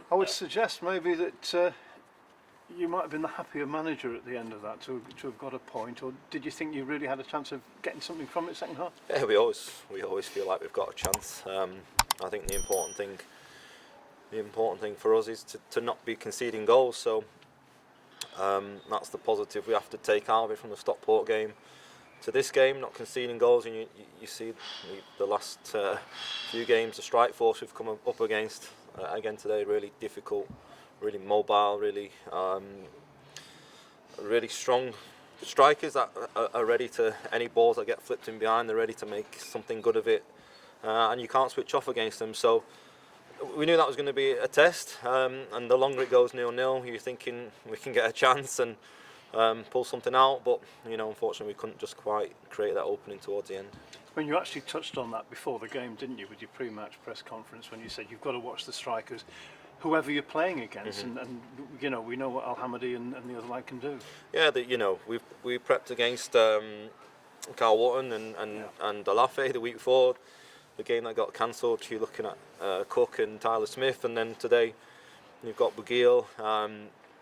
I would suggest maybe that you might have been the happier manager at the end of that to have got a point, or did you think you really had a chance of getting something from it second half? Yeah, we always feel like we've got a chance. I think the important thing for us is to not be conceding goals. So that's the positive we have to take out of it from the Stockport game to this game, not conceding goals. And you see the last few games, the strike force we've come up against again today, really difficult, really mobile, really strong strikers that are ready to, any balls that get flipped in behind, they're ready to make something good of it, and you can't switch off against them. So we knew that was going to be a test, and the longer it goes 0-0, you're thinking we can get a chance and pull something out, but unfortunately we couldn't just quite create that opening towards the end. I mean, you actually touched on that before the game, didn't you, with your pre-match press conference, when you said you've got to watch the strikers, whoever you're playing against, and we know what Al-Hamadi and the other lad can do. Yeah, we prepped against Carl Wotton and Dalafe the week before, the game that got cancelled. You're looking at Cook and Tyler Smith, and then today you've got Bugil,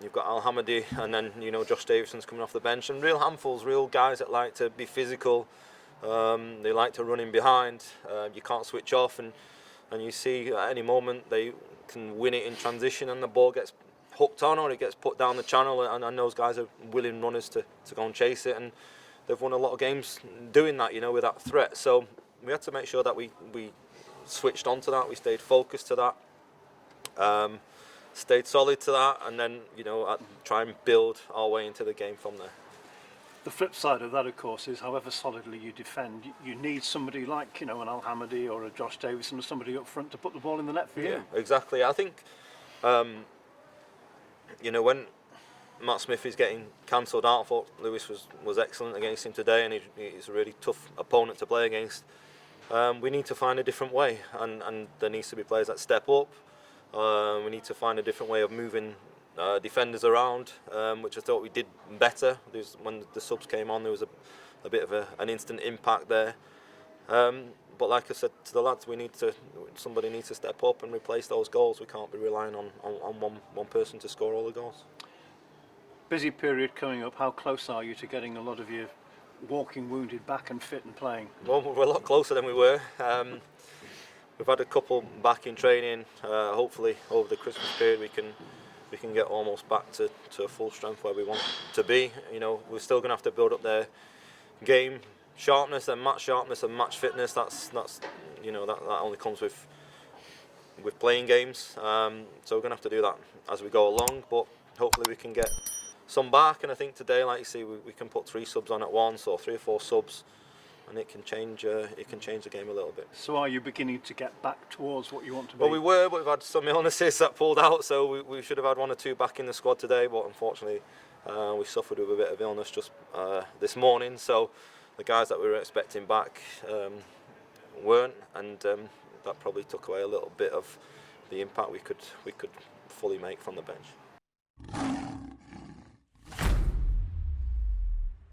you've got Al-Hamadi, and then Josh Davison's coming off the bench, and real handfuls, real guys that like to be physical. They like to run in behind. You can't switch off, and you see at any moment they can win it in transition, and the ball gets hooked on or it gets put down the channel, and those guys are willing runners to go and chase it, and they've won a lot of games doing that, with that threat. So we had to make sure that we switched on to that, we stayed focused to that, stayed solid to that, and then try and build our way into the game from there. The flip side of that, of course, is however solidly you defend, you need somebody like an Al-Hamadi or a Josh Davison or somebody up front to put the ball in the net for you. Yeah, exactly. I think when Matt Smith is getting cancelled out, I thought Lewis was excellent against him today, and he's a really tough opponent to play against. We need to find a different way, and there needs to be players that step up. We need to find a different way of moving defenders around, which I thought we did better. When the subs came on, there was a bit of an instant impact there. But like I said to the lads, somebody needs to step up and replace those goals. We can't be relying on one person to score all the goals. Busy period coming up. How close are you to getting a lot of your walking wounded back and fit and playing? Well, we're a lot closer than we were. We've had a couple back in training. Hopefully over the Christmas period we can get almost back to a full strength where we want to be. We're still going to have to build up their game sharpness and match fitness. That's that only comes with playing games. So we're going to have to do that as we go along. But hopefully we can get some back. And I think today, like you see, we can put 3 subs on at once, or 3 or 4 subs, and it can change the game a little bit. So are you beginning to get back towards what you want to be? Well, we were, but we've had some illnesses that pulled out, so we should have had 1 or 2 back in the squad today, but unfortunately we suffered with a bit of illness just this morning, so the guys that we were expecting back weren't, and that probably took away a little bit of the impact we could fully make from the bench.